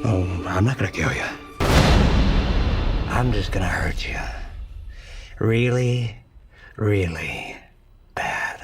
I'm not gonna kill you. I'm just gonna hurt you. Really, really bad.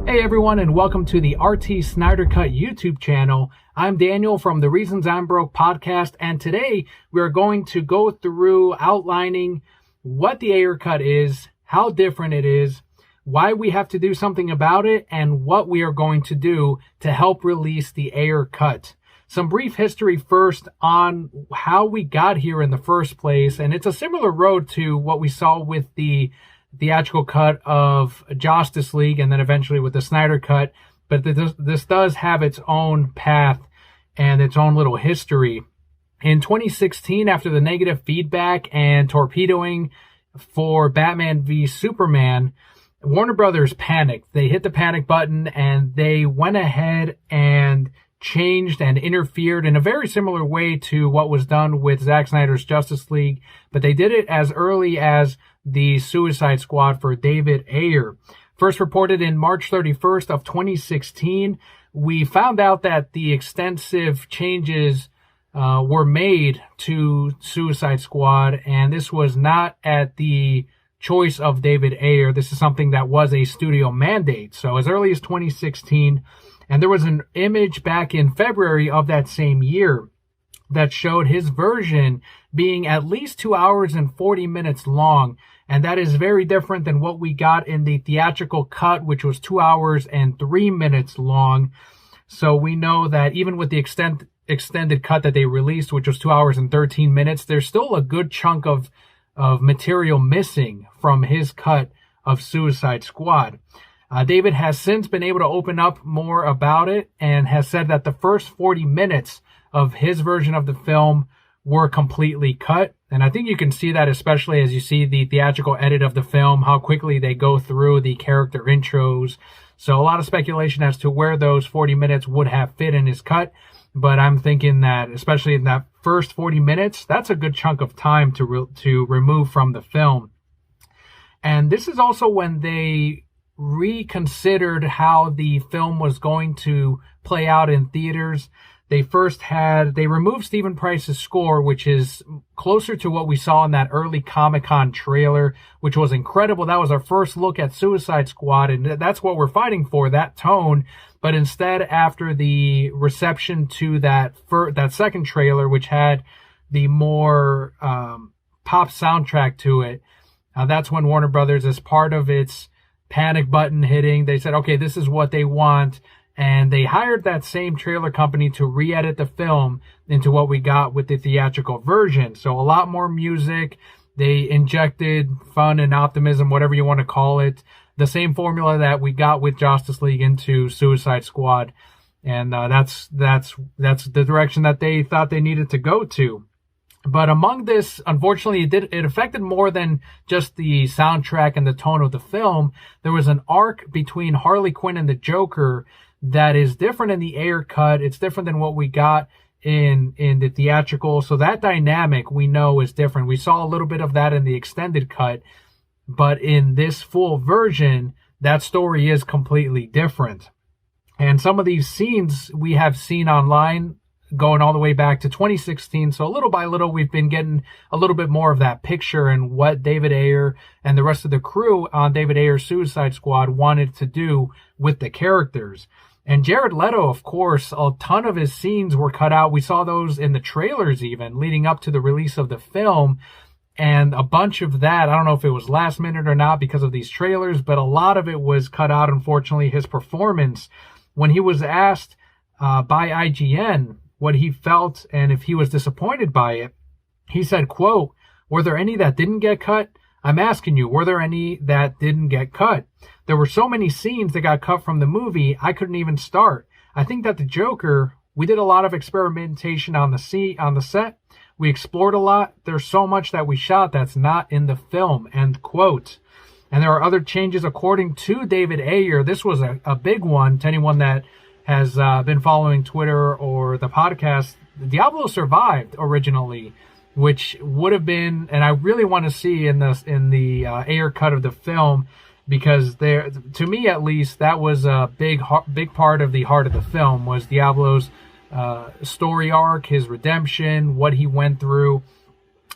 Hey everyone, and welcome to the RT Snyder Cut YouTube channel. I'm Daniel from the Reasons I'm Broke podcast, and today we're going to go through outlining what the Ayer Cut is, how different it is, why we have to do something about it, and what we are going to do to help release the Ayer Cut. Some brief history first on how we got here in the first place, and it's a similar road to what we saw with the theatrical cut of Justice League and then eventually with the Snyder Cut, but this does have its own path and its own little history. In 2016, after the negative feedback and torpedoing for Batman v Superman, Warner Brothers panicked. They hit the panic button and they went ahead and changed and interfered in a very similar way to what was done with Zack Snyder's Justice League, but they did it as early as the Suicide Squad for David Ayer. First reported in March 31st of 2016, we found out that the extensive changes were made to Suicide Squad, and this was not at the choice of David Ayer. This is something that was a studio mandate. So as early as 2016, and there was an image back in February of that same year that showed his version being at least 2 hours and 40 minutes long. And that is very different than what we got in the theatrical cut, which was 2 hours and 3 minutes long. So we know that even with the extended cut that they released, which was 2 hours and 13 minutes, there's still a good chunk of material missing from his cut of Suicide Squad. David has since been able to open up more about it and has said that the first 40 minutes of his version of the film were completely cut. And I think you can see that especially as you see the theatrical edit of the film, how quickly they go through the character intros. So a lot of speculation as to where those 40 minutes would have fit in his cut. But I'm thinking that, especially in that first 40 minutes, that's a good chunk of time to remove from the film. And this is also when they reconsidered how the film was going to play out in theaters. They removed Stephen Price's score, which is closer to what we saw in that early Comic-Con trailer, which was incredible. That was our first look at Suicide Squad, and that's what we're fighting for, that tone. But instead, after the reception to that second trailer, which had the more pop soundtrack to it, that's when Warner Brothers, as part of its panic button hitting, they said, okay, this is what they want. And they hired that same trailer company to re-edit the film into what we got with the theatrical version. So a lot more music. They injected fun and optimism, whatever you want to call it. The same formula that we got with Justice League into Suicide Squad. And that's the direction that they thought they needed to go to. But among this, unfortunately, it affected more than just the soundtrack and the tone of the film. There was an arc between Harley Quinn and the Joker that is different in the Ayer Cut. It's different than what we got in the theatrical. So that dynamic we know is different. We saw a little bit of that in the extended cut, but in this full version, that story is completely different. And some of these scenes we have seen online going all the way back to 2016. So little by little, we've been getting a little bit more of that picture and what David Ayer and the rest of the crew on David Ayer's Suicide Squad wanted to do with the characters. And Jared Leto, of course, a ton of his scenes were cut out. We saw those in the trailers even leading up to the release of the film. And a bunch of that, I don't know if it was last minute or not because of these trailers, but a lot of it was cut out, unfortunately. His performance, when he was asked by IGN what he felt and if he was disappointed by it, he said, quote, "Were there any that didn't get cut? I'm asking you, were there any that didn't get cut? There were so many scenes that got cut from the movie, I couldn't even start. I think that the Joker, we did a lot of experimentation on the set. We explored a lot. There's so much that we shot that's not in the film," end quote. And there are other changes according to David Ayer. This was a big one to anyone that has been following Twitter or the podcast. Diablo survived originally, which would have been, and I really want to see in the Ayer cut of the film, because there, to me at least, that was a big part of the heart of the film, was Diablo's story arc, his redemption, what he went through.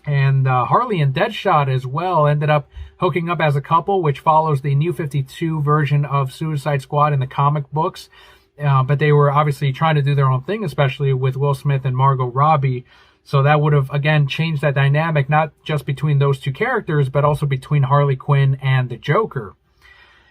And Harley and Deadshot as well ended up hooking up as a couple, which follows the New 52 version of Suicide Squad in the comic books. But they were obviously trying to do their own thing, especially with Will Smith and Margot Robbie. So that would have, again, changed that dynamic, not just between those two characters, but also between Harley Quinn and the Joker.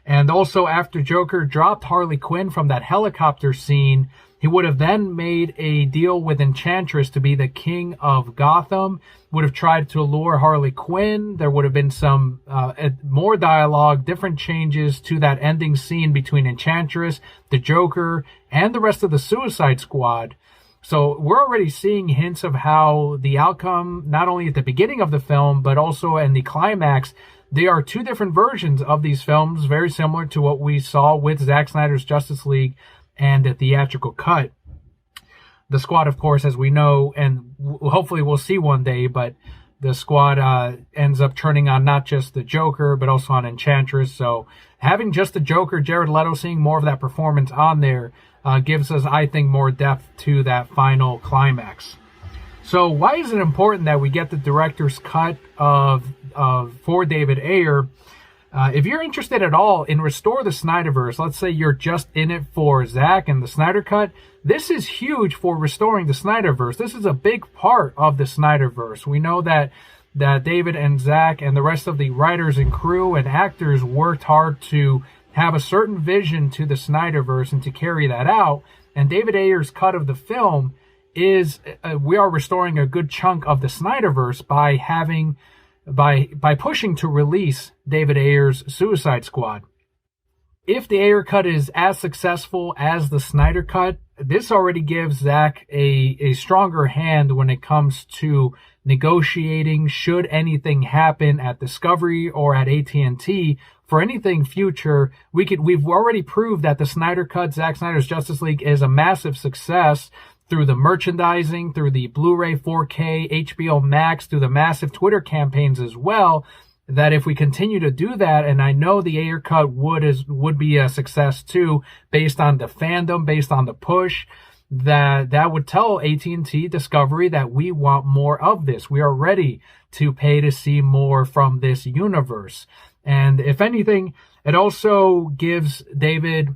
And also, after Joker dropped Harley Quinn from that helicopter scene, he would have then made a deal with Enchantress to be the king of Gotham, would have tried to lure Harley Quinn. There would have been some more dialogue, different changes to that ending scene between Enchantress, the Joker, and the rest of the Suicide Squad. So we're already seeing hints of how the outcome, not only at the beginning of the film, but also in the climax, they are two different versions of these films, very similar to what we saw with Zack Snyder's Justice League and a theatrical cut. The Squad, of course, as we know, and hopefully we'll see one day, but the Squad ends up turning on not just the Joker, but also on Enchantress. So having just the Joker, Jared Leto, seeing more of that performance on there, gives us, I think, more depth to that final climax. So why is it important that we get the director's cut for David Ayer? If you're interested at all in Restore the SnyderVerse, let's say you're just in it for Zack and the Snyder Cut, this is huge for restoring the SnyderVerse. This is a big part of the SnyderVerse. We know that David and Zack and the rest of the writers and crew and actors worked hard to have a certain vision to the SnyderVerse and to carry that out. And David Ayer's cut of the film is, we are restoring a good chunk of the SnyderVerse by pushing to release David Ayer's Suicide Squad. If the Ayer cut is as successful as the Snyder cut, this already gives Zack a stronger hand when it comes to negotiating should anything happen at Discovery or at AT&T for anything future. We've already proved that the Snyder cut, Zack Snyder's Justice League, is a massive success through the merchandising, through the Blu-ray 4K, HBO Max, through the massive Twitter campaigns as well, that if we continue to do that, and I know the Ayer cut would be a success too, based on the fandom, based on the push, that would tell AT&T Discovery that we want more of this. We are ready to pay to see more from this universe. And if anything, it also gives David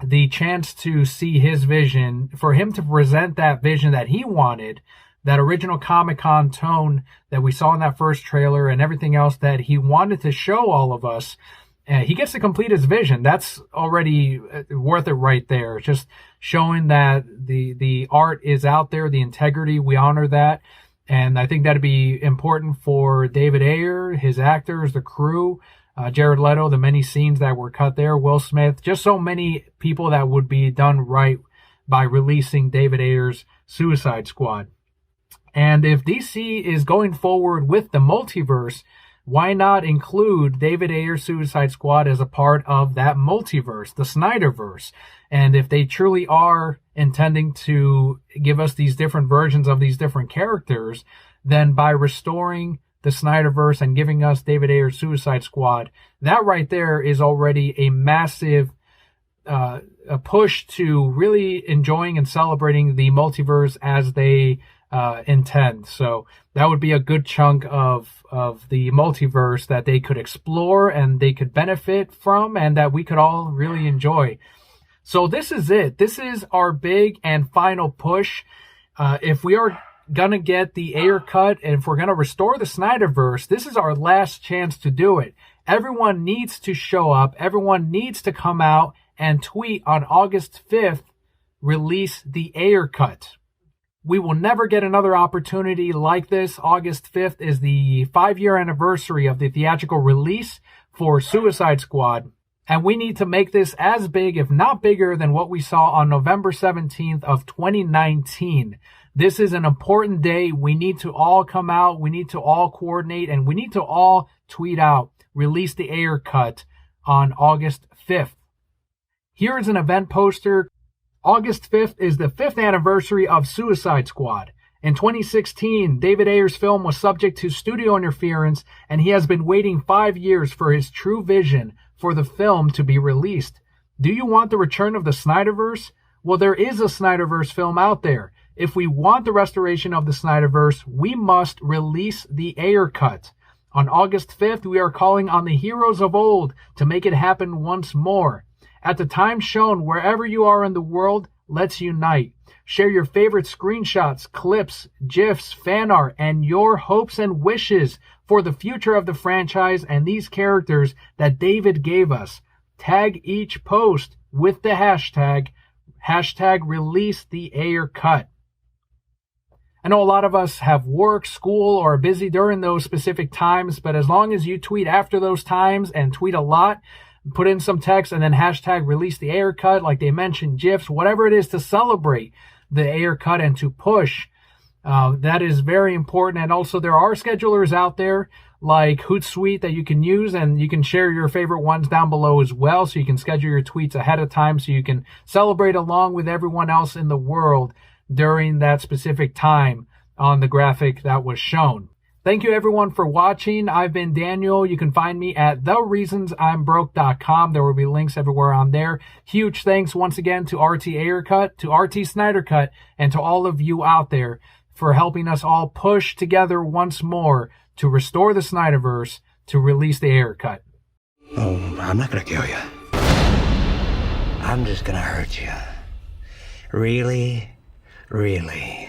the chance to see his vision, for him to present that vision that he wanted, that original Comic-Con tone that we saw in that first trailer and everything else that he wanted to show all of us. He gets to complete his vision. That's already worth it right there. Just showing that the art is out there, the integrity, we honor that. And I think that'd be important for David Ayer, his actors, the crew, Jared Leto, the many scenes that were cut there, Will Smith, just so many people that would be done right by releasing David Ayer's Suicide Squad. And if DC is going forward with the multiverse, why not include David Ayer's Suicide Squad as a part of that multiverse, the SnyderVerse? And if they truly are intending to give us these different versions of these different characters, then by restoring the SnyderVerse and giving us David Ayer's Suicide Squad, that right there is already a massive a push to really enjoying and celebrating the multiverse as they intend. So that would be a good chunk of the multiverse that they could explore and they could benefit from, and that we could all really enjoy. So this is it. This is our big and final push. If we are gonna get the Ayer cut, and if we're gonna restore the SnyderVerse, this is our last chance to do it. Everyone needs to show up. Everyone needs to come out and tweet on August 5th, release the Ayer cut. We will never get another opportunity like this. August 5th is the 5-year anniversary of the theatrical release for Suicide Squad. And we need to make this as big, if not bigger, than what we saw on November 17th of 2019. This is an important day. We need to all come out. We need to all coordinate, and we need to all tweet out, release the Ayer cut on August 5th. Here is an event poster. August 5th is the 5th anniversary of Suicide Squad. In 2016, David Ayer's film was subject to studio interference, and he has been waiting 5 years for his true vision for the film to be released. Do you want the return of the SnyderVerse? Well, there is a SnyderVerse film out there. If we want the restoration of the SnyderVerse, we must release the Ayer Cut. On August 5th, we are calling on the heroes of old to make it happen once more. At the time shown, wherever you are in the world, let's unite. Share your favorite screenshots, clips, GIFs, fan art, and your hopes and wishes for the future of the franchise and these characters that David gave us. Tag each post with the hashtag release the Ayer Cut. I know a lot of us have work, school, or are busy during those specific times, but as long as you tweet after those times and tweet a lot, put in some text and then hashtag release the Ayer Cut, like they mentioned, GIFs, whatever it is to celebrate the Ayer Cut and to push, that is very important. And also there are schedulers out there like Hootsuite that you can use, and you can share your favorite ones down below as well, so you can schedule your tweets ahead of time so you can celebrate along with everyone else in the world during that specific time on the graphic that was shown. Thank you everyone for watching. I've been Daniel. You can find me at thereasonsimbroke.com. There will be links everywhere on there. Huge thanks once again to RT Ayer Cut, to RT Snyder Cut, and to all of you out there for helping us all push together once more to restore the SnyderVerse, to release the Ayer Cut. Oh, I'm not gonna kill you. I'm just gonna hurt you. Really, really